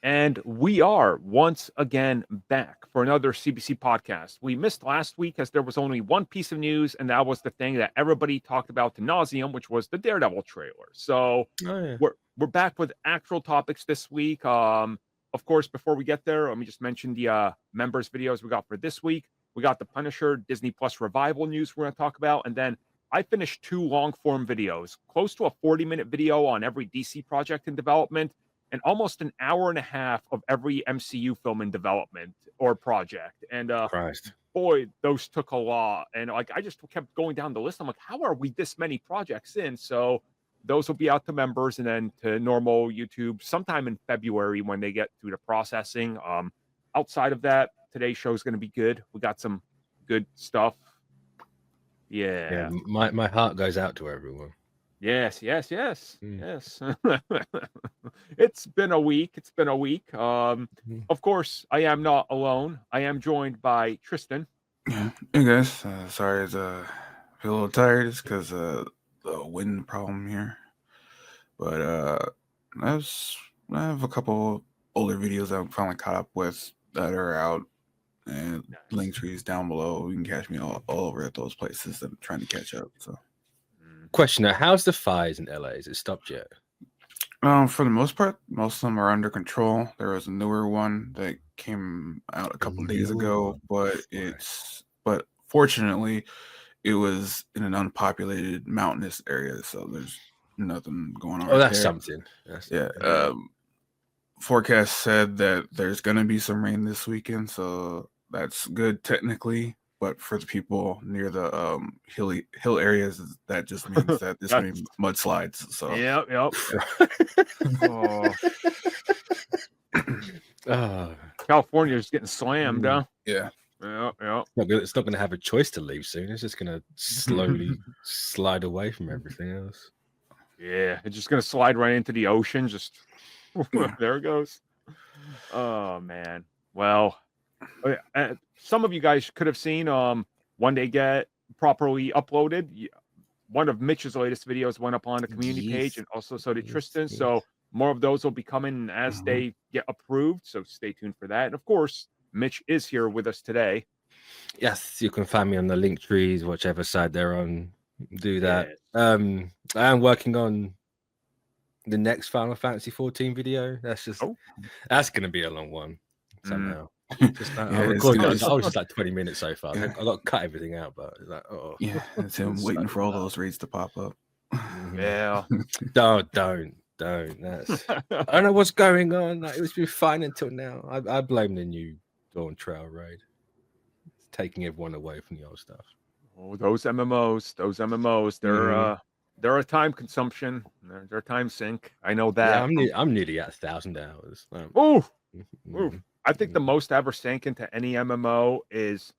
And we are once again back for another CBC podcast. We missed last week as there was only one piece of news, and that was the thing that everybody talked about to nauseum, which was the Daredevil trailer. So Oh, yeah. we're back with actual topics this week. Of course, before we get there, let me just mention the members videos we got for this week. We got the Punisher Disney Plus revival news we're going to talk about, and then I finished 2 long form videos, close to a 40-minute video on every DC project in development, and almost an hour and a half of every MCU film in development or project. And Christ. boy, those took a lot. And like I just kept going down the list. I'm like, how are we this many projects in? So those will be out to members and then to normal YouTube sometime in February when they get through the processing. Outside of that, today's show is going to be good. We got some good stuff. Yeah. My heart goes out to everyone. Yes. Yes. It's been a week. Of course, I am not alone. I am joined by Tristan. Yeah. Hey guys, sorry, I feel a little tired. It's because the wind problem here. But I have a couple older videos that I'm finally caught up with that are out, and link trees down below. You can catch me all over at those places that I'm trying to catch up. So. Question: how's the fires in LA? Is it stopped yet? For the most part, most of them are under control. There was a newer one that came out a couple of days ago, but fortunately, it was in an unpopulated mountainous area, so there's nothing going on. Oh, that's something. Forecast said that there's gonna be some rain this weekend, so that's good technically. But for the people near the hill areas, that just means that there's going to be mudslides. So Yep. California's getting slammed, huh? Yeah. It's not going to have a choice to leave soon. It's just going to slowly slide away from everything else. Yeah, it's just going to slide right into the ocean. Just there it goes. Oh man. Well. Some of you guys could have seen when they get properly uploaded. One of Mitch's latest videos went up on the community page, and also so did Tristan. Yes. So more of those will be coming as they get approved. So stay tuned for that. And of course, Mitch is here with us today. Yes, you can find me on the link trees, whichever side they're on. Do that. Yes. I am working on the next Final Fantasy 14 video. That's going to be a long one somehow. I was just like 20 minutes so far. I got to cut everything out, but it's like, it's him waiting for all those raids to pop up. Yeah. Don't. That's I don't know what's going on. Like, it's been fine until now. I blame the new Dawn Trail raid. It's taking everyone away from the old stuff. Oh, those MMOs, they're a time consumption. They're a time sink. I know that. Yeah, I'm nearly at 1,000 hours. Ooh. I think the most I ever sank into any MMO is,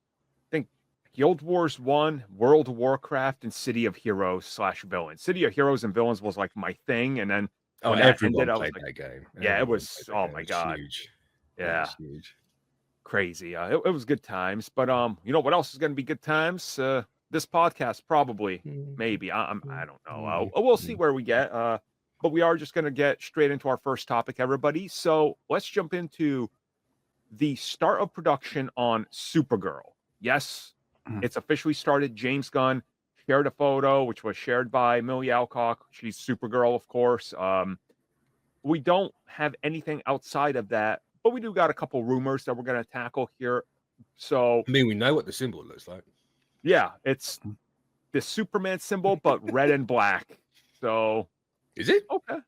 I think, Guild Wars 1, World of Warcraft, and City of Heroes / Villains. City of Heroes and Villains was like my thing, and then when that ended, I was like, that game. Yeah, it was. Oh my god, huge. Yeah, huge. Crazy. It was good times, but you know what else is going to be good times? This podcast probably, maybe. I don't know. We'll see where we get. But we are just going to get straight into our first topic, everybody. So let's jump into the start of production on Supergirl. Yes, it's officially started. James Gunn shared a photo, which was shared by Millie Alcock. She's Supergirl, of course. We don't have anything outside of that, but we do got a couple rumors that we're going to tackle here. So, I mean, we know what the symbol looks like. Yeah, it's the Superman symbol, but red and black. So, is it? Okay.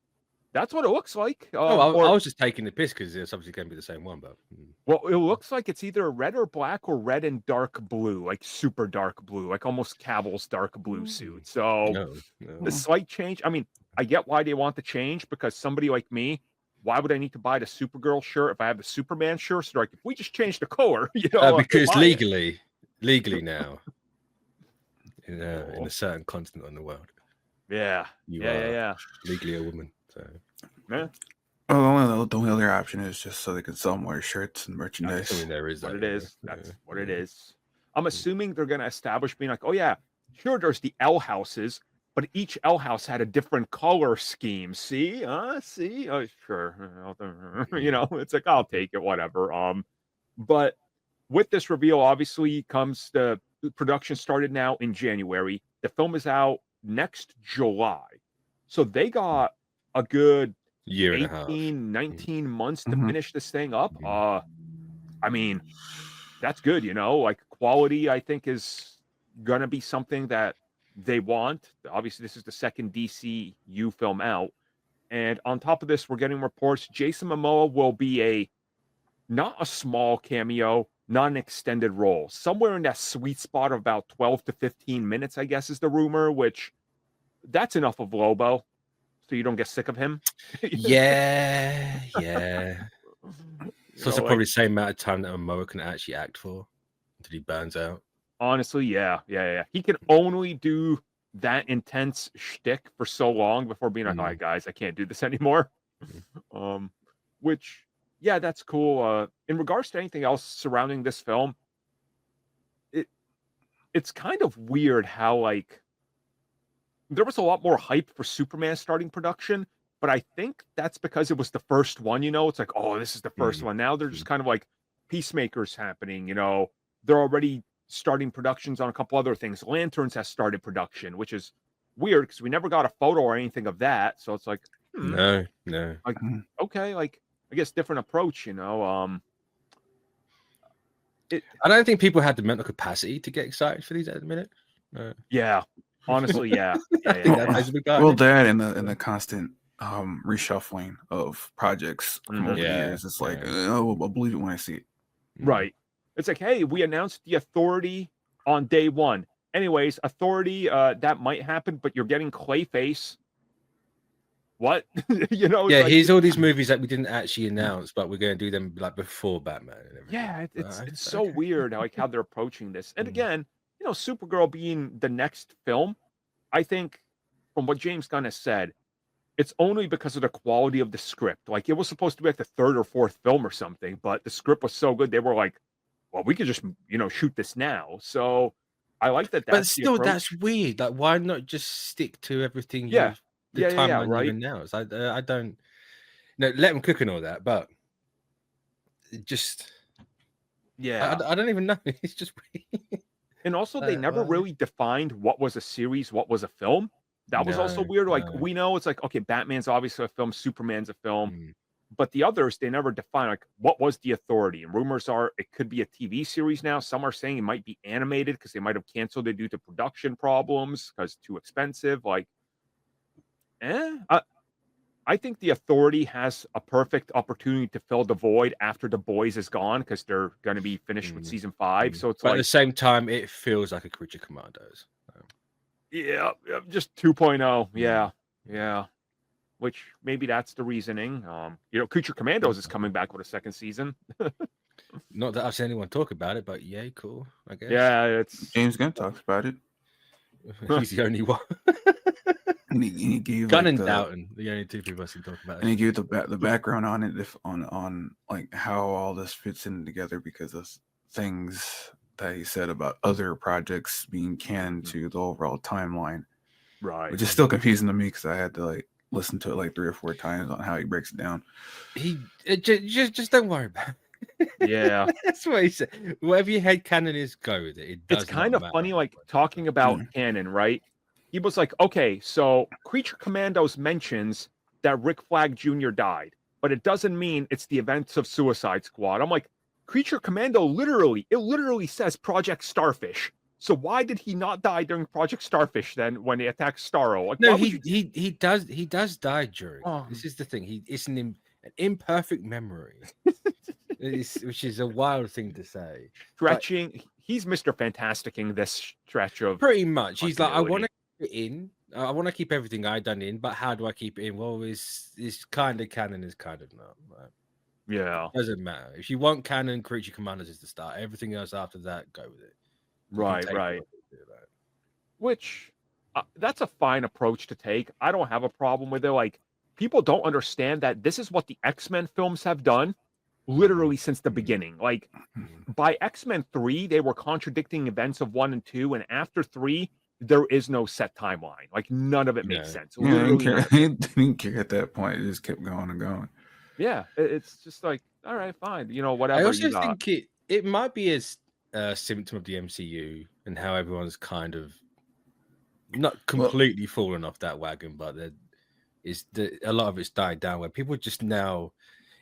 That's what it looks like. I was just taking the piss because it's obviously going to be the same one. But well, it looks like it's either red or black or red and dark blue, like super dark blue, like almost Cavill's dark blue suit. So the slight change. I mean, I get why they want the change because somebody like me, why would I need to buy the Supergirl shirt if I have the Superman shirt? So like, if we just change the color, because legally now, in a certain continent in the world, you are legally a woman. So, yeah. Well, the only other option is just so they can sell more shirts and merchandise. I mean, there is that. What it is. That's what it is. I'm assuming they're going to establish being like, oh yeah, sure. There's the L houses, but each L house had a different color scheme. See, sure, it's like I'll take it, whatever. But with this reveal, obviously comes the production started now in January. The film is out next July, so they got a good year and a half, 19 months to finish this thing up. I mean, that's good, like quality, I think, is gonna be something that they want. Obviously, this is the second DCU film out. And on top of this, we're getting reports Jason Momoa will be not a small cameo, not an extended role. Somewhere in that sweet spot of about 12 to 15 minutes, I guess, is the rumor, which that's enough of Lobo so you don't get sick of him. Yeah. So it's like, probably the same amount of time that Momoa can actually act for until he burns out. Honestly, yeah. He can only do that intense shtick for so long before being like, all right, guys, I can't do this anymore. Which, yeah, that's cool. In regards to anything else surrounding this film, it's kind of weird how, like, there was a lot more hype for Superman starting production, but I think that's because it was the first one, It's like, oh, this is the first one. Now they're just kind of like Peacemakers happening, They're already starting productions on a couple other things. Lanterns has started production, which is weird because we never got a photo or anything of that. So it's like, no. Like, okay, like, I guess different approach, I don't think people had the mental capacity to get excited for these at the minute. Yeah, honestly, yeah. Well, that and the constant reshuffling of projects over the years. It's like, I'll believe it when I see it. Right. It's like, hey, we announced the Authority on day one. Anyways, Authority, that might happen, but you're getting Clayface. What? Yeah, here's all these movies that we didn't actually announce, but we're going to do them like before Batman and everything. Yeah, it's so weird how they're approaching this. And again, Supergirl being the next film, I think from what James Gunn has said, it's only because of the quality of the script. Like, it was supposed to be like the third or fourth film or something, but the script was so good they were like, well, we could just shoot this now. So I like that. But still, that's weird. Like, why not just stick to everything? Yeah, the timeline right. You've announced. I don't. Let them cook and all that, but just I don't even know. It's just weird. And also, they never really defined what was a series, what was a film. That was also weird. Like, we know it's like, okay, Batman's obviously a film, Superman's a film. But the others, they never define, like, what was the Authority? And rumors are it could be a TV series now. Some are saying it might be animated because they might have canceled it due to production problems because too expensive. Like, I think the Authority has a perfect opportunity to fill the void after The Boys is gone because they're going to be finished with season 5. So it's but at the same time, it feels like a Creature Commandos. Yeah, just 2.0. Yeah. Which maybe that's the reasoning. Creature Commandos is coming back with a second season. Not that I've seen anyone talk about it, but yeah, cool. I guess. Yeah, it's James Gunn talks about it. He's the only one. And he gave Gunn and Doughton, the only two people I see talk about it. And he gave the background on it, on like how all this fits in together because of things that he said about other projects being canon to the overall timeline. Right. Which is still confusing to me because I had to like listen to it like 3 or 4 times on how he breaks it down. Just don't worry about it. Yeah. That's what he said. Whatever your head canon is, go with it. It's kind of funny, like, talking about canon, right? He was like, okay, so Creature Commandos mentions that Rick Flag Jr. died, but it doesn't mean it's the events of Suicide Squad. I'm like, Creature Commando literally says Project Starfish. So why did he not die during Project Starfish then when they attacked Starro? Like, no, he does die during. This is the thing. It's an imperfect memory, which is a wild thing to say. He's Mr. Fantasticing this stretch of pretty much. He's like, I want to keep it in. I want to keep everything I done in, but how do I keep it in? Well, it's kind of canon, is kind of not. Right? Yeah, it doesn't matter. If you want canon, Creature Commandos is the start. Everything else after that, go with it. Right. Which that's a fine approach to take. I don't have a problem with it. Like, people don't understand that this is what the X-Men films have done literally since the beginning. Like, by X-Men 3, they were contradicting events of 1 and 2, and after 3, there is no set timeline. Like none of it makes sense. Yeah, I didn't care at that point. It just kept going and going. Yeah, it's just like, all right, fine. You know, whatever. I also think it might be a symptom of the MCU and how everyone's kind of not completely fallen off that wagon, but a lot of it's died down where people just now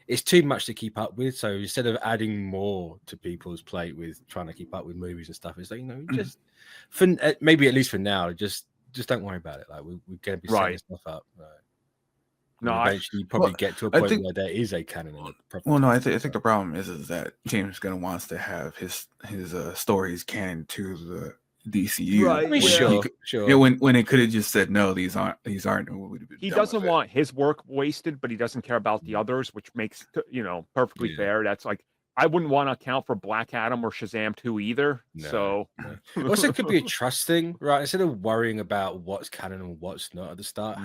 it's too much to keep up with. So instead of adding more to people's plate with trying to keep up with movies and stuff, it's like, you know, just for maybe at least for now, just don't worry about it. Like we're going to be setting stuff up. No, eventually you probably get to a point where there is a canon. I think the problem is that James Gunn wants to have his stories canon to the DCU. Right. I mean, sure. Yeah, when it could have just said no, these aren't. He doesn't want his work wasted, but he doesn't care about the others, which makes perfectly fair. That's like I wouldn't want to account for Black Adam or Shazam 2 either. So also it could be a trust thing, right? Instead of worrying about what's canon and what's not at the start,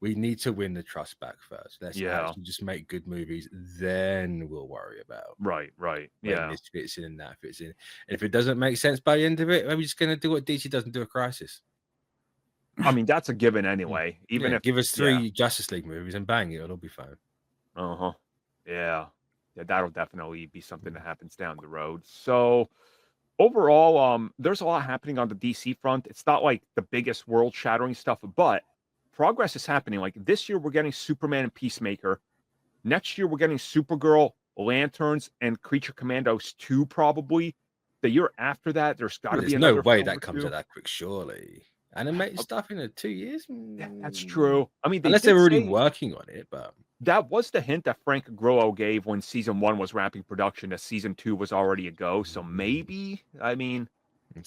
we need to win the trust back first. Let's actually just make good movies, then we'll worry about right. This fits in and that fits in. And if it doesn't make sense by the end of it, maybe just going to do what DC doesn't do a Crisis. I mean, that's a given anyway. Even if give us 3 Justice League movies and bang, it'll be fine. Yeah, that'll definitely be something that happens down the road. So overall, there's a lot happening on the DC front. It's not like the biggest world-shattering stuff, but progress is happening. Like this year, we're getting Superman and Peacemaker. Next year, we're getting Supergirl, Lanterns, and Creature Commandos 2, probably. The year after that, there's got to be another. No way that comes out that quick, surely. Animated stuff in 2 years? That's true. I mean, unless they're already working on it, but that was the hint that Frank Grillo gave when season 1 was wrapping production, that season 2 was already a go. So maybe, I mean,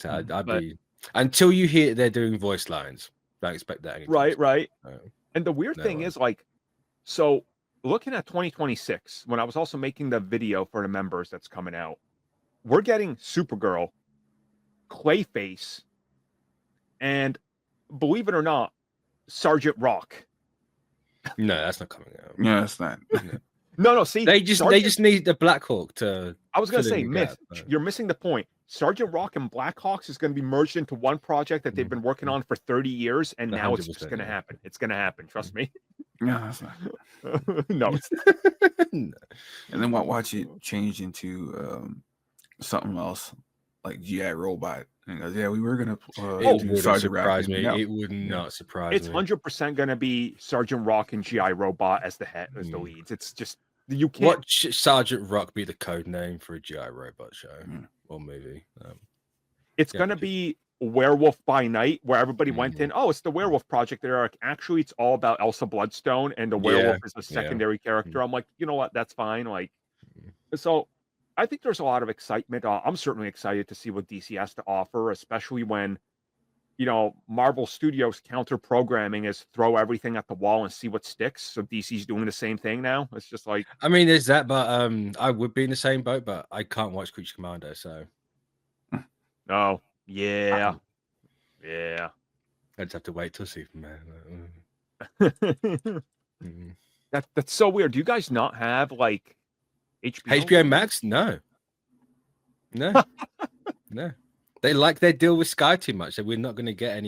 I'd be until you hear they're doing voice lines. Don't expect that anytime. Right. And the weird thing is, like, so looking at 2026, when I was also making the video for the members that's coming out, we're getting Supergirl, Clayface, and believe it or not, Sergeant Rock. No, that's not coming out. Yeah, that's not. No. See, they just need the Black Hawk to. I was gonna say, you're missing the point. Sergeant Rock and Black Hawks is going to be merged into one project that they've been working on for 30 years, and now it's just going to happen. It's going to happen. Trust me. No, that's not. No. And then watch it change into something else, like GI Robot. And goes, we were going to do Sergeant Rock. It would not surprise me. It's 100% going to be Sergeant Rock and GI Robot as the leads. It's just you can't. What Sergeant Rock be the code name for a GI Robot show or movie? It's going to be Werewolf by Night, where everybody went in. Oh, it's the Werewolf Project. They're like, actually, it's all about Elsa Bloodstone, and the werewolf is a secondary character. I'm like, you know what? That's fine. Like, so I think there's a lot of excitement. I'm certainly excited to see what DC has to offer, especially when, Marvel Studios counter programming is throw everything at the wall and see what sticks. So DC's doing the same thing now. It's just like, I mean, there's that, but I would be in the same boat, but I can't watch Creature Commando, so. Oh, yeah. I just have to wait till Superman. That's so weird. Do you guys not have like HBO Max? No. No. They like their deal with Sky too much, so we're not going to get any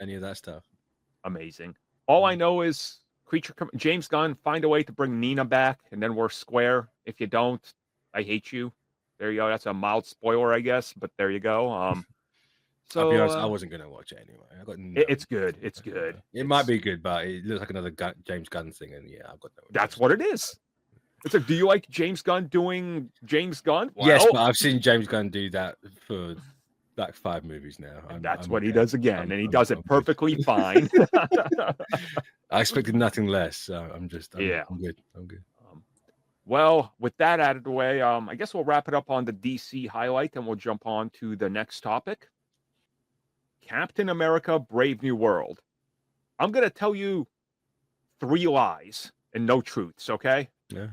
any of that stuff. Amazing. All I know is James Gunn, find a way to bring Nina back, and then we're square. If you don't, I hate you. There you go. That's a mild spoiler, I guess, but there you go. So I'll be honest, I wasn't going to watch it anyway. It's good. It's good. It might be good, but it looks like another James Gunn thing, and I've got no. That's what it is. It's like, do you like James Gunn doing James Gun? Well, yes, but I've seen James Gunn do that for like 5 movies now. That's what he does again, and he does it perfectly fine. I expected nothing less, so I'm good. I'm good. Well, with that out of the way, I guess we'll wrap it up on the DC highlight, and we'll jump on to the next topic. Captain America: Brave New World. I'm going to tell you 3 lies and no truths, okay? Yeah.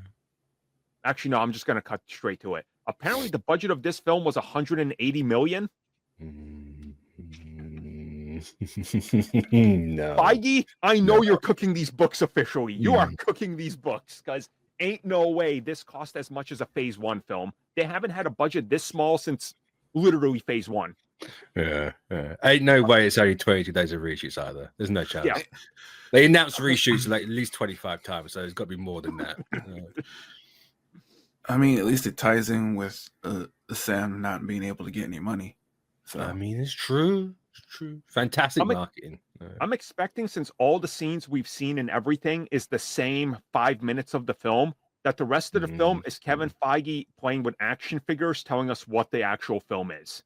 Actually, no, I'm just going to cut straight to it. Apparently, the budget of this film was $180 million. No. Feige, I know you're cooking these books officially. You are cooking these books, guys. Ain't no way this cost as much as a Phase 1 film. They haven't had a budget this small since literally Phase 1. Yeah. Ain't no way it's only 22 days of reshoots either. There's no chance. Yeah. They announced reshoots like at least 25 times, so there's got to be more than that. I mean, at least it ties in with Sam not being able to get any money. So I mean, it's true. It's true. Fantastic marketing. I'm expecting, since all the scenes we've seen and everything is the same 5 minutes of the film, that the rest of the film is Kevin Feige playing with action figures, telling us what the actual film is.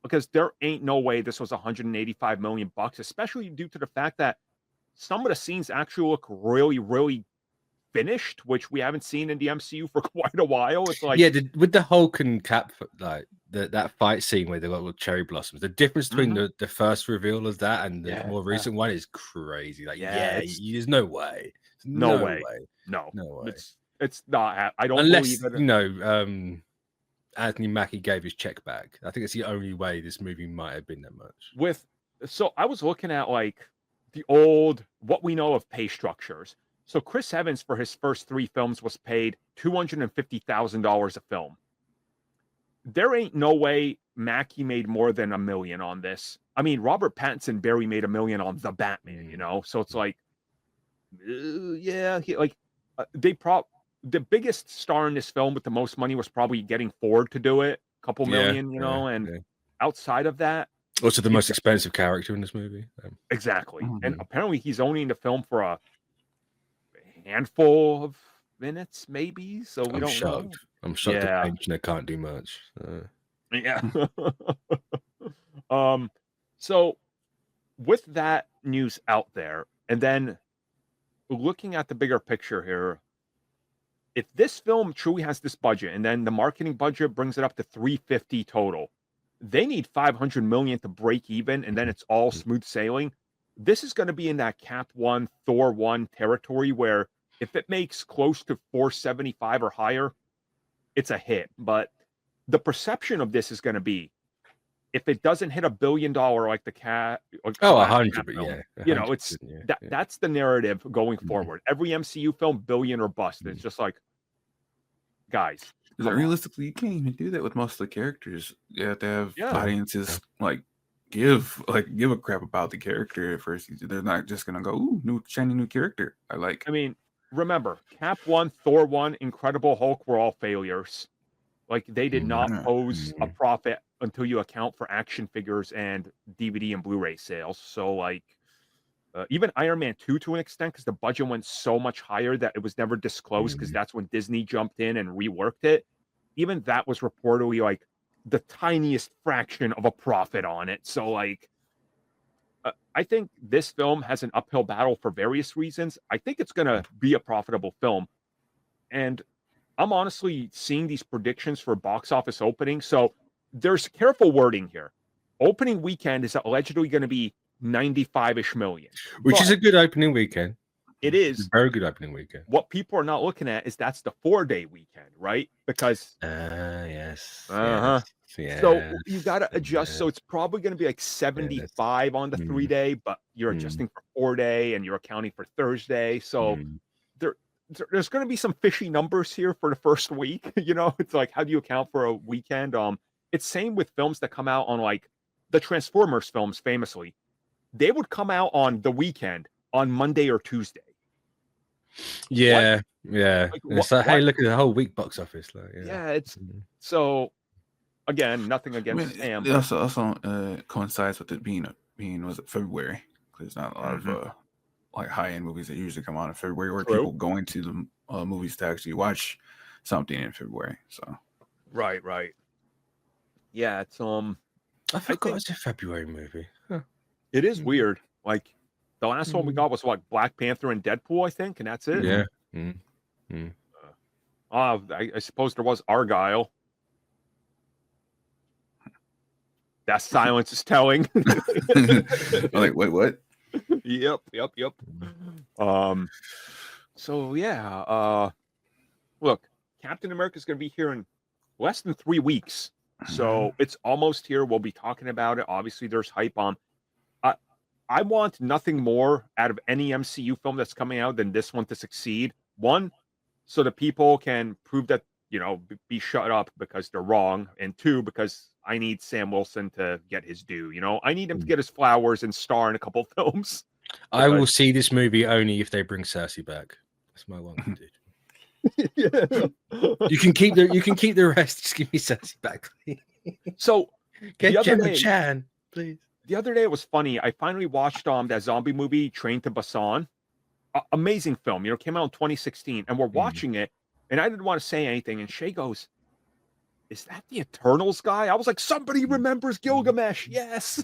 Because there ain't no way this was $185 million, especially due to the fact that some of the scenes actually look really, really finished, which we haven't seen in the MCU for quite a while. It's like, yeah, with the Hulk and Cap, like that fight scene where they got little cherry blossoms, the difference between the first reveal of that and the more recent one is crazy. Like, there's no way. No way. No way. It's not. I don't believe it. You know, Anthony Mackie gave his check back. I think it's the only way this movie might have been that much. So I was looking at like the old, what we know of pay structures. So Chris Evans for his first 3 films was paid $250,000 a film. There ain't no way Mackie made more than $1 million on this. I mean, Robert Pattinson barely made $1 million on The Batman, you know? So it's like, the biggest star in this film with the most money was probably getting Ford to do it, a couple million, you know, and outside of that. Also the most expensive character in this movie. Exactly. And apparently he's only in the film for a handful of minutes, maybe. So we don't know. I'm shocked the pensioner can't do much. Yeah. So with that news out there, and then looking at the bigger picture here, if this film truly has this budget, and then the marketing budget brings it up to 350 total, they need 500 million to break even, and then it's all smooth sailing. This is going to be in that Cap 1, Thor 1 territory where if it makes close to 475 or higher, it's a hit. But the perception of this is going to be, if it doesn't hit $1 billion like the Cat, 100, film, yeah, 100%, you know, it's that's the narrative going forward. Every MCU film, billion or bust. It's just like, guys, realistically, you can't even do that with most of the characters. You have to have audiences like give a crap about the character at first. They're not just gonna go, ooh, new shiny new character. I mean, remember, Cap 1, Thor 1, Incredible Hulk were all failures. Like, they did not pose a profit until you account for action figures and DVD and Blu-ray sales. So, like, even Iron Man 2 to an extent, because the budget went so much higher that it was never disclosed, because that's when Disney jumped in and reworked it. Even that was reportedly, like, the tiniest fraction of a profit on it. So, like, I think this film has an uphill battle for various reasons. I think it's going to be a profitable film. And I'm honestly seeing these predictions for box office opening. So there's careful wording here. Opening weekend is allegedly going to be 95-ish million. Which is a good opening weekend. It is. Very good opening weekend. What people are not looking at is that's the 4-day weekend, right? Because yes. So you got to adjust. So it's probably going to be like 75 on the 3-day, but you're adjusting for 4-day and you're accounting for Thursday. So there's going to be some fishy numbers here for the first week. You know, it's like, how do you account for a weekend? It's same with films that come out on, like, the Transformers films famously. They would come out on the weekend on Monday or Tuesday. Yeah. Like, it's like, hey, look at the whole week box office. Like, it's so. Again, nothing against Sam. It also coincides with it being was it February? Because there's not a lot of like high-end movies that usually come out in February, or people going to the movies to actually watch something in February. So right. Yeah, it's I forgot it's a February movie. Huh. It is weird. Like, the last one we got was what, Black Panther and Deadpool, I think, and that's it. Yeah. I suppose there was Argyle. That silence is telling. Like, wait, what? Yep. So yeah. Look, Captain America is going to be here in less than 3 weeks. So it's almost here. We'll be talking about it. Obviously, there's hype on. I want nothing more out of any MCU film that's coming out than this one to succeed. One, so that people can prove that be shut up because they're wrong, and 2, because I need Sam Wilson to get his due. I need him to get his flowers and star in a couple films. I will see this movie only if they bring Cersei back. That's my one condition. You can keep the rest. Just give me Cersei back, please. So get Gemma Chan, please. The other day it was funny. I finally watched that zombie movie, Train to Busan. Amazing film. Came out in 2016, and we're watching it, and I didn't want to say anything. And Shay goes, "Is that the Eternals guy?" I was like, "Somebody remembers Gilgamesh." Yes.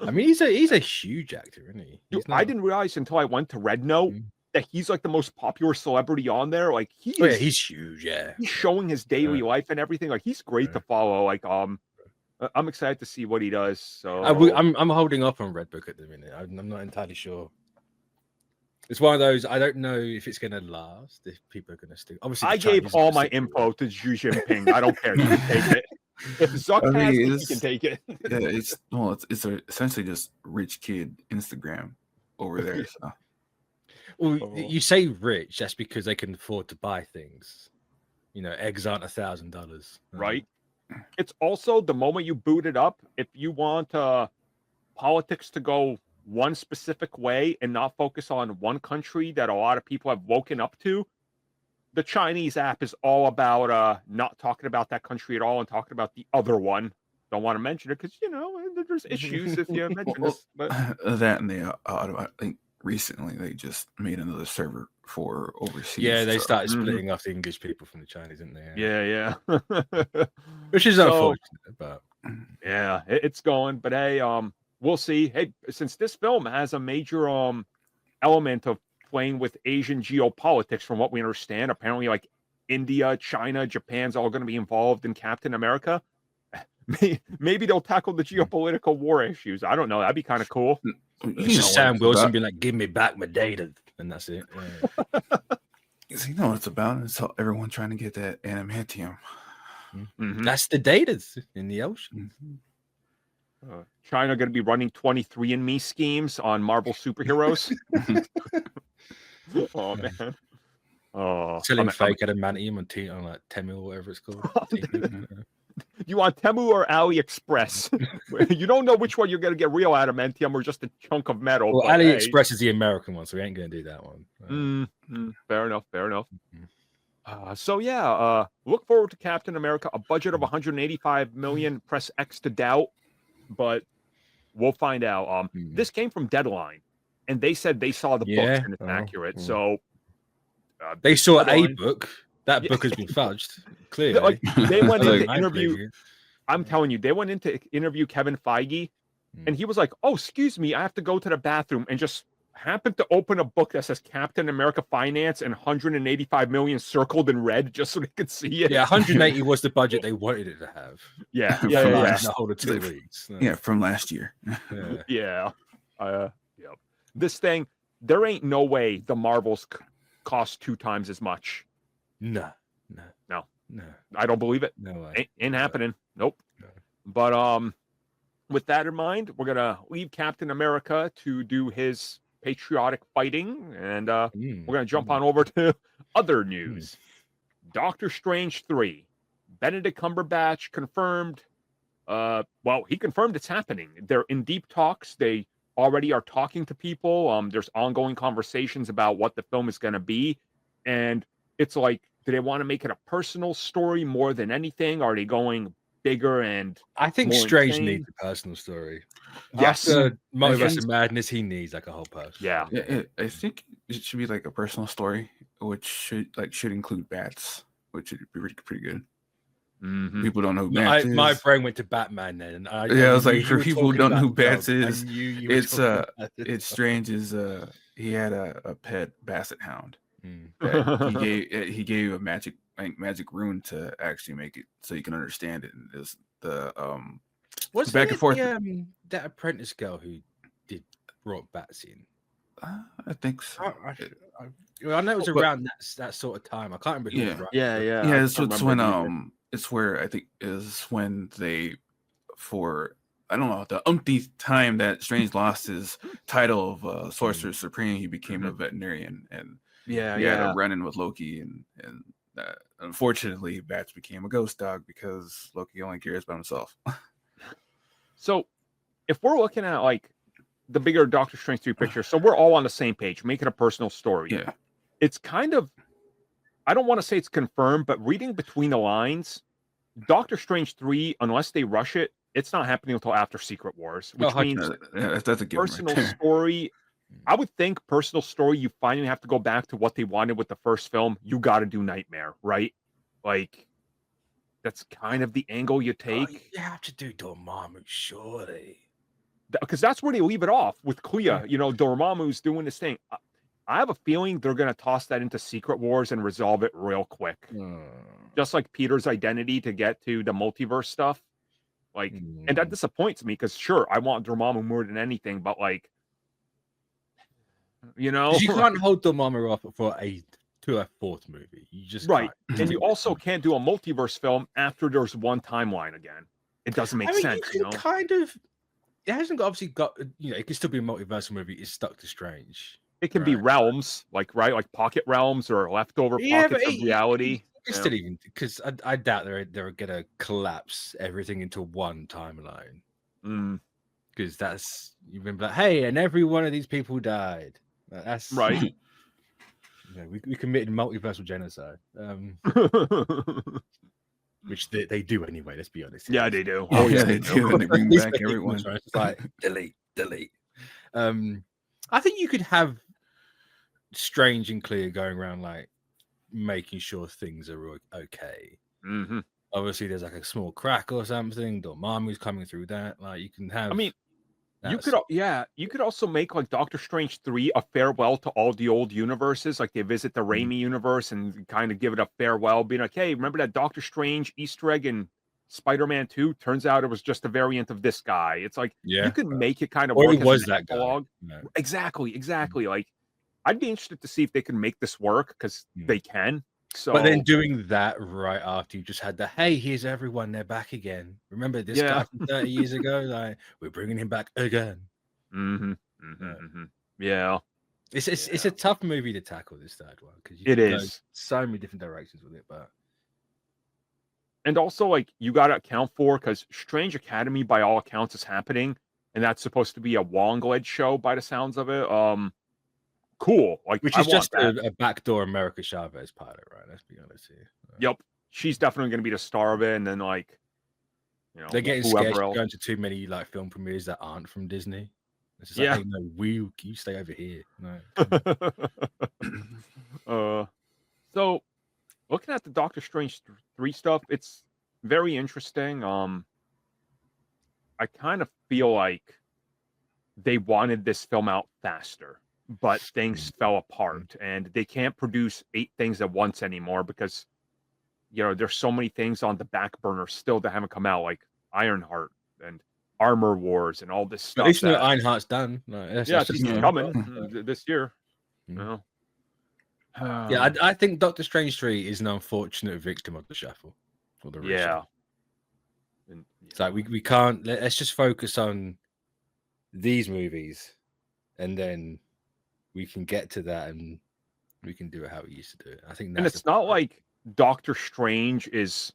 I mean, he's a huge actor, isn't he? Dude, I didn't realize until I went to Red Note that he's like the most popular celebrity on there. Like he's huge. Yeah, he's showing his daily life and everything. Like he's great to follow. Like I'm excited to see what he does. So I'm holding up on Red Book at the minute. I'm not entirely sure. It's one of those. I don't know if it's going to last. If people are going to stick. Obviously, I gave all my info to Xi Jinping. I don't care. You can take it. If Zuck has it, you can take it. Yeah, it's essentially just rich kid Instagram over there. So. Well, you say rich. That's because they can afford to buy things. Eggs aren't $1,000, right? It's also the moment you boot it up. If you want politics to go one specific way and not focus on one country that a lot of people have woken up to, the Chinese app is all about not talking about that country at all and talking about the other one. Don't want to mention it because there's issues if you mention this. But that, and they I think recently they just made another server for overseas. Yeah, they started splitting off the English people from the Chinese, didn't they? Yeah. Which is unfortunate, but yeah, it's going. But hey, we'll see. Hey, since this film has a major element of playing with Asian geopolitics, from what we understand, apparently like India, China, Japan's all going to be involved in Captain America. Maybe they'll tackle the geopolitical war issues. I don't know. That'd be kind of cool. It's just Sam Wilson being like, "Give me back my data," and that's it. Yeah. You know what it's about? It's everyone trying to get that adamantium. That's the data in the ocean. China going to be running 23andMe schemes on Marvel superheroes. Oh man! Selling fake adamantium on like Temu or whatever it's called. You want Temu or AliExpress? You don't know which one you're going to get, real adamantium or just a chunk of metal. Well, AliExpress is the American one, so we ain't going to do that one. Fair enough. So yeah, look forward to Captain America. A budget of 185 million. Press X to doubt, but we'll find out. This came from Deadline, and they said they saw the books and it's accurate. So they saw Deadline, a book. That book has been fudged. Clearly, like, they went into interview. I'm telling you, they went in to interview Kevin Feige, and he was like, "Oh, excuse me, I have to go to the bathroom," and just happened to open a book that says Captain America Finance and 185 million circled in red just so they could see it. Yeah, 180 was the budget they wanted it to have. Yeah. The whole of 2 weeks. Yeah, from last year. Yeah. This thing, there ain't no way the Marvels cost 2 times as much. No. I don't believe it. No way. Ain't happening. Nope. No. But with that in mind, we're gonna leave Captain America to do his patriotic fighting, and we're gonna jump on over to other news. Doctor Strange 3. Benedict Cumberbatch confirmed. He confirmed it's happening. They're in deep talks. They already are talking to people. There's ongoing conversations about what the film is gonna be, and it's like, do they want to make it a personal story more than anything? Are they going bigger? And I think Strange needs a personal story. Yes. After Multiverse of Madness, he needs like a whole person. Yeah. I think it should be like a personal story, which should include bats, which would be pretty good. People don't know who Bats is. My brain went to Batman then. I was like, for people who don't know who Bats is, it's Strange's. He had a pet basset hound. He gave a magic rune to actually make it so you can understand it. And it's what's back and forth. That apprentice girl who brought bats in. I think so. I know it was around that sort of time. I can't remember. Yeah. It's where I think is when they, for I don't know, the umpteenth time that Strange lost his title of Sorcerer Supreme, he became a veterinarian and. He had a run-in with Loki, and unfortunately, Bats became a ghost dog because Loki only cares about himself. So, if we're looking at like the bigger Doctor Strange 3 picture, so we're all on the same page, make it a personal story. Yeah. It's kind of, I don't want to say it's confirmed, but reading between the lines, Doctor Strange 3, unless they rush it, it's not happening until after Secret Wars, which means that's a given personal right story. I would think personal story, you finally have to go back to what they wanted with the first film. You got to do Nightmare, right? Like, that's kind of the angle you take. You have to do Dormammu, surely. Because that's where they leave it off with Clea. You know, Dormammu's doing this thing. I have a feeling they're going to toss that into Secret Wars and resolve it real quick. Just like Peter's identity to get to the multiverse stuff. Like, and that disappoints me because, sure, I want Dormammu more than anything, but like, you know, you can't hold Dormammu up for a 4th movie. You just right. can't. And you also can't do a multiverse film after there's one timeline again. It doesn't make sense. You know, kind of. It hasn't obviously got. You know, it can still be a multiversal movie. It's stuck to Strange. It can be realms, like pocket realms or leftover pockets of reality. It's still even because I doubt they're gonna collapse everything into one timeline. Because that's you've been like, hey, and every one of these people died. That's right. You know, we committed multiversal genocide, which they do anyway. Let's be honest. Yeah, they do. Oh yeah, they do. And they bring back everyone. It's like delete. I think you could have Strange and Clea going around like making sure things are okay. Obviously, there's like a small crack or something. Dormammu's coming through that. Like you can have. I mean, you could also make like Doctor Strange 3 a farewell to all the old universes. Like they visit the Raimi universe and kind of give it a farewell, being like, hey, remember that Doctor Strange Easter egg in Spider-Man 2? Turns out it was just a variant of this guy. It's like you could make it kind of or work it was as that guy. No. Exactly. Like I'd be interested to see if they can make this work because they can. So, but then doing that right after you just had the hey, here's everyone, they're back again. Remember this guy from 30 years ago? Like we're bringing him back again. Yeah, it's a tough movie to tackle, this third one, because it is so many different directions with it. But and also like you got to account for because Strange Academy, by all accounts, is happening, and that's supposed to be a Wong-led show by the sounds of it. Cool, like which is just a backdoor America Chavez pilot, right? Let's be honest here. Yep, she's definitely going to be the star of it, and then like, you know, they're getting scared going to too many like film premieres that aren't from Disney. It's just like, hey, no, you stay over here. No. So looking at the Doctor Strange 3 stuff, it's very interesting. I kind of feel like they wanted this film out faster, but things fell apart and they can't produce 8 things at once anymore because, you know, there's so many things on the back burner still that haven't come out, like Ironheart and Armor Wars and all this stuff. At least Ironheart's done. She's coming this year. Yeah, I think Doctor Strange 3 is an unfortunate victim of the shuffle. Or the reshuffle. It's like we can't. Let's just focus on these movies, and then we can get to that, and we can do it how we used to do it. I think, and it's not like Doctor Strange is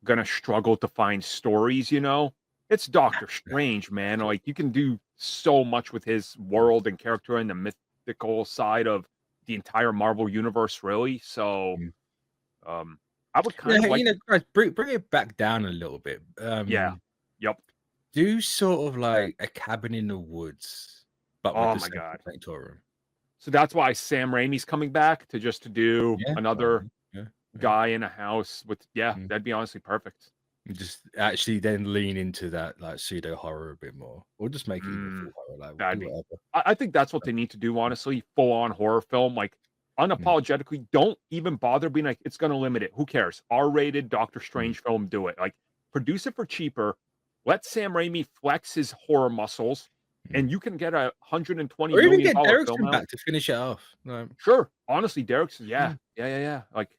gonna struggle to find stories. You know, it's Doctor Strange, man. Like you can do so much with his world and character and the mythical side of the entire Marvel universe, really. So, I would kind of like, guys, bring it back down a little bit. Do sort of like a cabin in the woods, but with the Sanctorum. So that's why Sam Raimi's coming back to do another guy in a house with that'd be honestly perfect. Just actually then lean into that like pseudo horror a bit more, or just make it full horror. Like, I think that's what they need to do. Honestly, full on horror film, like unapologetically. Don't even bother being like it's going to limit it. Who cares? R-rated Doctor Strange film. Do it. Like produce it for cheaper. Let Sam Raimi flex his horror muscles, and you can get a $120 million or even get Derek's film back to finish it off. Sure, honestly, Derek's yeah. Like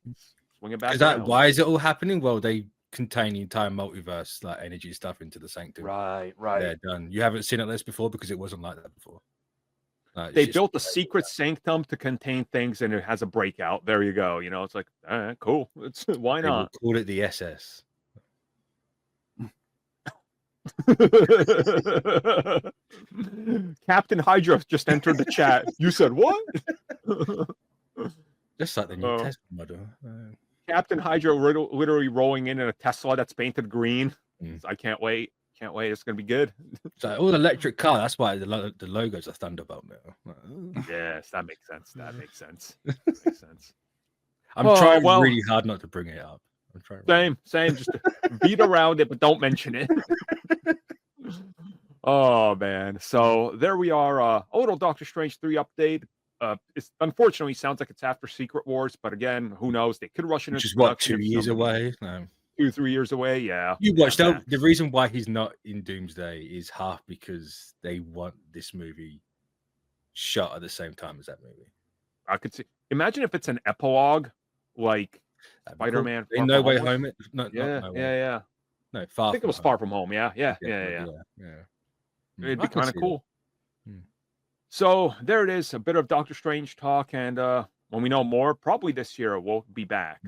swing it back. Is that why is it all happening? Well, they contain the entire multiverse like energy stuff into the Sanctum. Right. They're done. You haven't seen it like this before because it wasn't like that before. They built a secret sanctum to contain things, and it has a breakout. There you go. It's like, all right, cool. Why not? Call it the SS. Captain Hydra just entered the chat. You said what? Just like the new Tesla model. Captain Hydra literally rolling in a Tesla that's painted green. I can't wait. Can't wait. It's gonna be good. So all electric car. That's why the logos are Thunderbolt now. Yes, that makes sense. That makes sense. I'm trying really hard not to bring it up. Same. Just beat around it, but don't mention it. Oh man. So there we are. A little Doctor Strange 3 update. It's unfortunately sounds like it's after Secret Wars, but again, who knows? They could rush it. Which is what, 2 years away? No. 2-3 years away. Yeah. You watched the reason why he's not in Doomsday is half because they want this movie shot at the same time as that movie. I could see. Imagine if it's an epilogue, like Spider-Man. In No Way Home. Yeah. No, Far. I think it was Far From Home. Yeah. It'd be kind of cool. So there it is, a bit of Doctor Strange talk, and when we know more, probably this year we'll be back.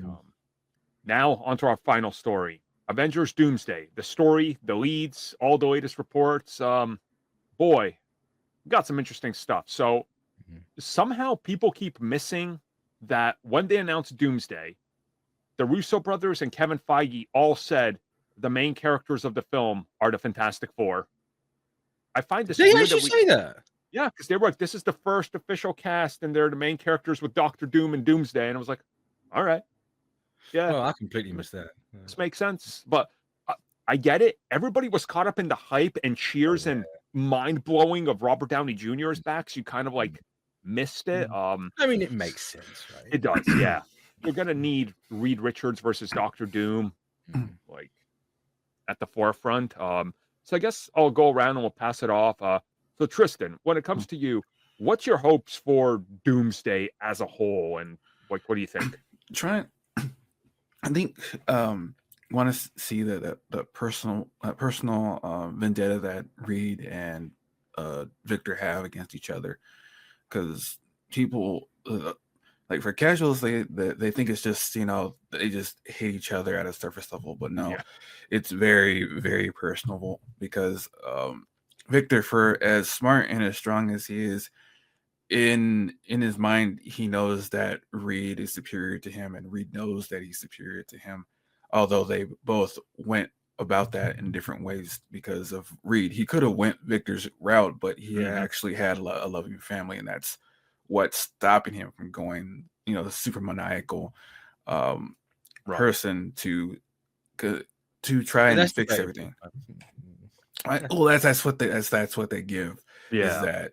Now onto our final story, Avengers Doomsday. The story, the leads, all the latest reports. Boy, got some interesting stuff. So somehow people keep missing that when they announced Doomsday, the Russo brothers and Kevin Feige all said the main characters of the film are the Fantastic Four. I find this weird that say that. Yeah, because they were like, this is the first official cast, and they're the main characters with Doctor Doom and Doomsday. And I was like, all right. Yeah. Well, I completely missed that. Yeah. This makes sense. But I get it. Everybody was caught up in the hype and cheers and mind-blowing of Robert Downey Jr. is back, so you kind of like missed it. I mean, it makes sense, right? It does, yeah. You're going to need Reed Richards versus Doctor Doom, like, at the forefront. So I guess I'll go around and we'll pass it off. So Tristan, when it comes to you, what's your hopes for Doomsday as a whole, and like, what do you think? I think want to see the personal vendetta that Reed and Victor have against each other, because people like for casuals they think it's just they just hate each other at a surface level, but no, it's very, very personal, because Victor, for as smart and as strong as he is, in his mind, he knows that Reed is superior to him, and Reed knows that he's superior to him. Although they both went about that in different ways because of Reed. He could have went Victor's route, but he actually had a loving family, and that's what's stopping him from going, the super maniacal person to try and fix everything. That's what they give. Yeah, is that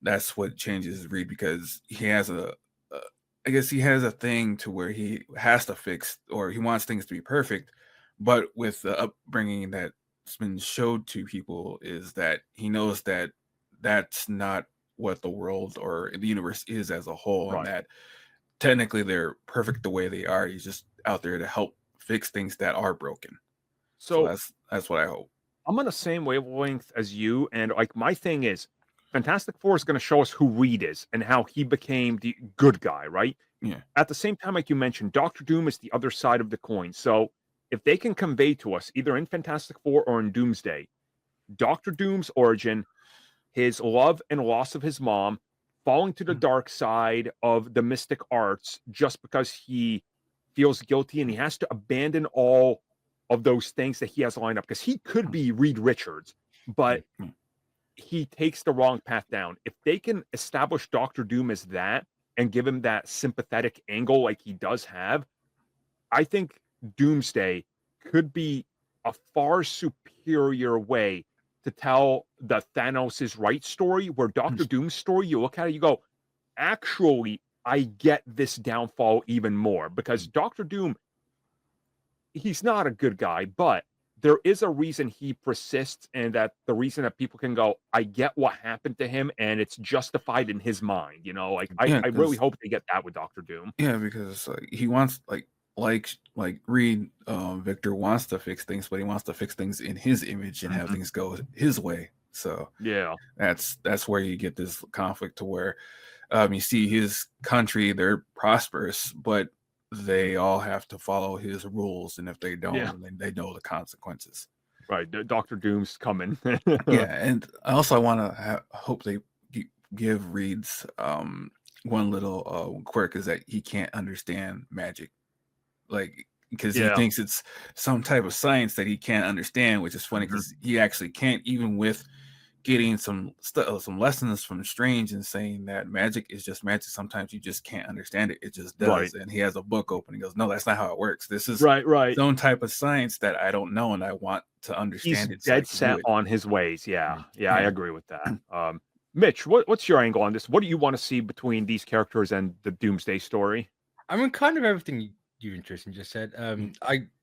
that's what changes Reed, because he has I guess he has a thing to where he has to fix, or he wants things to be perfect, but with the upbringing that's been showed to people is that he knows that that's not what the world or the universe is as a whole, and that technically they're perfect the way they are. He's just out there to help fix things that are broken. So that's what I hope. I'm on the same wavelength as you, and like my thing is, Fantastic Four is going to show us who Reed is and how he became the good guy, right? Yeah. At the same time, like you mentioned, Doctor Doom is the other side of the coin. So if they can convey to us, either in Fantastic Four or in Doomsday, Doctor Doom's origin, his love and loss of his mom, falling to the dark side of the mystic arts just because he feels guilty, and he has to abandon all of those things that he has lined up, because he could be Reed Richards, but he takes the wrong path down. If they can establish Doctor Doom as that and give him that sympathetic angle like he does have, I think Doomsday could be a far superior way to tell the Thanos is right story, where Doctor Doom's story, you look at it, you go, actually, I get this downfall even more, because Doctor Doom, he's not a good guy, but there is a reason he persists, and that the reason that people can go, I get what happened to him, and it's justified in his mind. I really hope they get that with Doctor Doom. Yeah, because he wants like Reed, Victor wants to fix things, but he wants to fix things in his image and have things go his way. So yeah, that's where you get this conflict to where you see his country, they're prosperous, but they all have to follow his rules, and if they don't, then they know the consequences. Right, Doctor Doom's coming. Yeah, and also I want to hope they give Reed's one little quirk is that he can't understand magic, like because he thinks it's some type of science that he can't understand, which is funny because he actually can't, even with getting some lessons from Strange and saying that magic is just magic. Sometimes you just can't understand it. It just does. Right. And he has a book open and goes, no, that's not how it works. This is some type of science that I don't know and I want to understand. He's dead set on his ways. Yeah, I agree with that. Mitch, what's your angle on this? What do you want to see between these characters and the Doomsday story? I mean, kind of everything you interesting just said.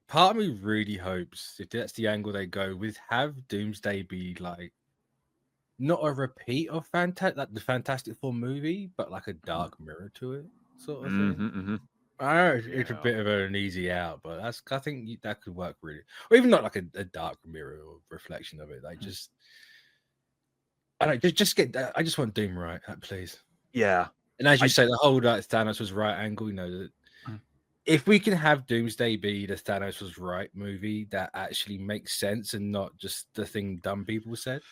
Part of me really hopes, if that's the angle they go with, have Doomsday be like not a repeat of like the Fantastic Four movie, but like a dark mirror to it, sort of thing. I know it's a bit of an easy out, but I think that could work really, or even not like a dark mirror or reflection of it. Like just, I don't just get that. I just want Doom right, please. Yeah, and as you say, the whole Thanos was right angle. You know that if we can have Doomsday be the Thanos was right movie, that actually makes sense and not just the thing dumb people said.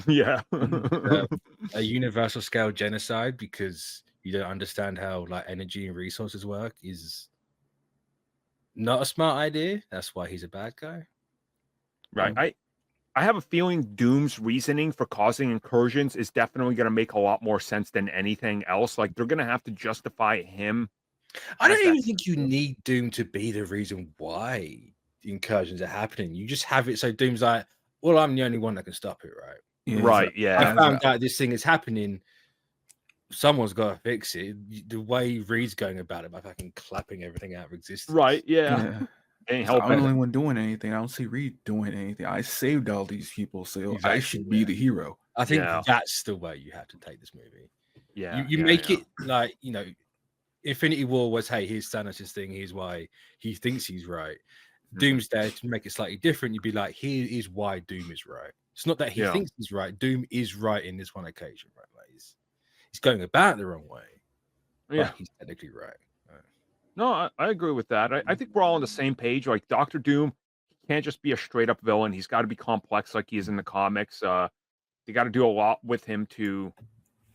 Yeah, a universal scale genocide because you don't understand how like energy and resources work is not a smart idea. That's why he's a bad guy. Right. I have a feeling Doom's reasoning for causing incursions is definitely going to make a lot more sense than anything else. Like they're going to have to justify him. I don't even think you need Doom to be the reason why the incursions are happening. You just have it so Doom's like, well, I'm the only one that can stop it, right? Yeah, right. Yeah. I found out this thing is happening. Someone's got to fix it. The way Reed's going about it by fucking clapping everything out of existence. Right. Yeah. I'm the only one doing anything. I don't see Reed doing anything. I saved all these people, so I should be the hero. I think that's the way you have to take this movie. Yeah. You make it like, you know, Infinity War was, hey, here's Thanos' thing. Here's why he thinks he's right. Doomsday, to make it slightly different, you'd be like, here is why Doom is right. It's not that he thinks he's right. Doom is right in this one occasion, right? Like he's going about it the wrong way. But he's technically right. No, I agree with that. I think we're all on the same page. Like Doctor Doom can't just be a straight up villain. He's got to be complex like he is in the comics. They got to do a lot with him to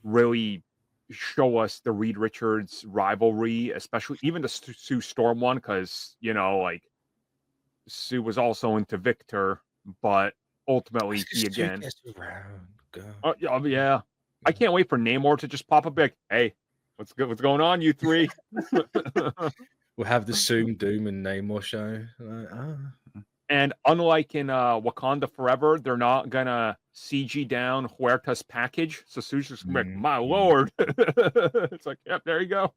really show us the Reed Richards rivalry, especially even the Sue Storm one, because like Sue was also into Victor, but ultimately he again. Yeah. I can't wait for Namor to just pop up big. Hey, what's good? What's going on, you three? We'll have the Zoom Doom and Namor show. And unlike in Wakanda Forever, they're not gonna CG down Huerta's package. So Sue's just like, my lord. It's like, yep, there you go.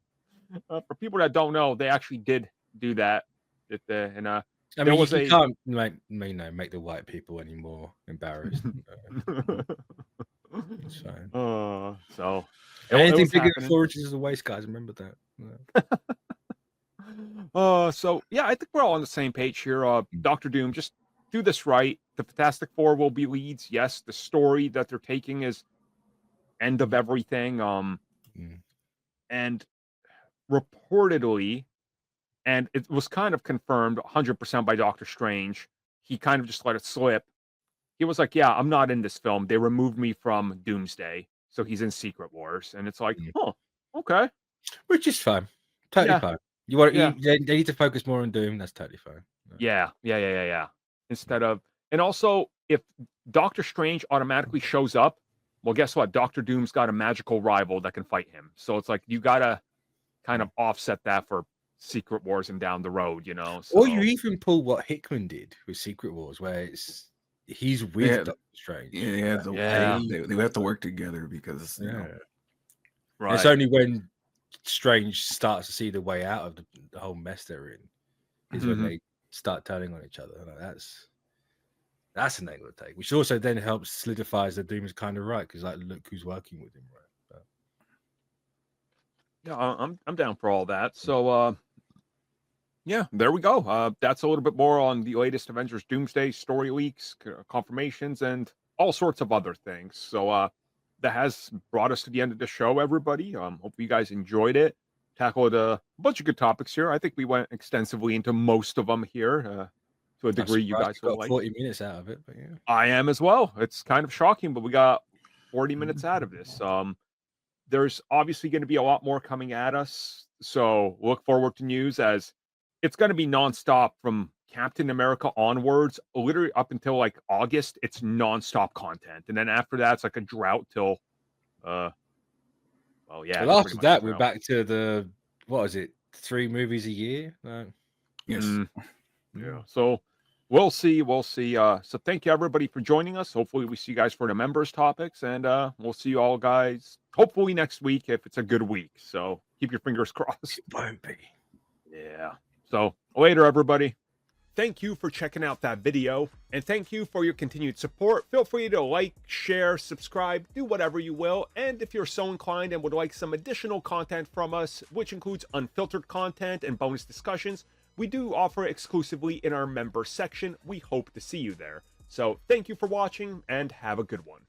For people that don't know, they actually did do that. I mean, you can't make the white people any more embarrassed. So anything bigger than 4 inches is a waste, guys. Remember that. So yeah, I think we're all on the same page here. Doctor Doom, just do this right. The Fantastic Four will be leads. Yes, the story that they're taking is end of everything. And reportedly, and it was kind of confirmed 100% by Doctor Strange. He kind of just let it slip. He was like, yeah, I'm not in this film. They removed me from Doomsday. So he's in Secret Wars. And it's like, oh, okay. Which is fine. Totally fine. They need to focus more on Doom. That's totally fine. Yeah. Instead of, and also, if Doctor Strange automatically shows up, well, guess what? Doctor Doom's got a magical rival that can fight him. So it's like, you got to kind of offset that for Secret Wars and down the road, So. Or you even pull what Hickman did with Secret Wars, where he's with Doctor Strange. They have to work together because right. It's only when Strange starts to see the way out of the whole mess they're in is when they start turning on each other. Like that's an angle to take, which also then helps solidifies that Doom is kind of right because look who's working with him, right? Yeah, I'm down for all that. So there we go. That's a little bit more on the latest Avengers Doomsday story leaks, confirmations, and all sorts of other things. So that has brought us to the end of the show, everybody. Hope you guys enjoyed it. Tackled a bunch of good topics here. I think we went extensively into most of them here to a degree you guys will got like. 40 minutes out of it, but yeah. I am as well. It's kind of shocking, but we got 40 minutes out of this. There's obviously going to be a lot more coming at us. So look forward to news, as it's going to be nonstop from Captain America onwards, literally up until like August. It's nonstop content. And then after that, it's like a drought till, well, yeah. Well, after that, we're back to the, what is it, 3 movies a year? Yes. Yeah. So we'll see. So thank you, everybody, for joining us. Hopefully we see you guys for the members topics, and we'll see you all guys hopefully next week if it's a good week. So keep your fingers crossed. It won't be. Yeah. So later, everybody. Thank you for checking out that video, and thank you for your continued support. Feel free to like, share, subscribe, do whatever you will. And if you're so inclined and would like some additional content from us, which includes unfiltered content and bonus discussions, we do offer exclusively in our member section. We hope to see you there. So thank you for watching, and have a good one.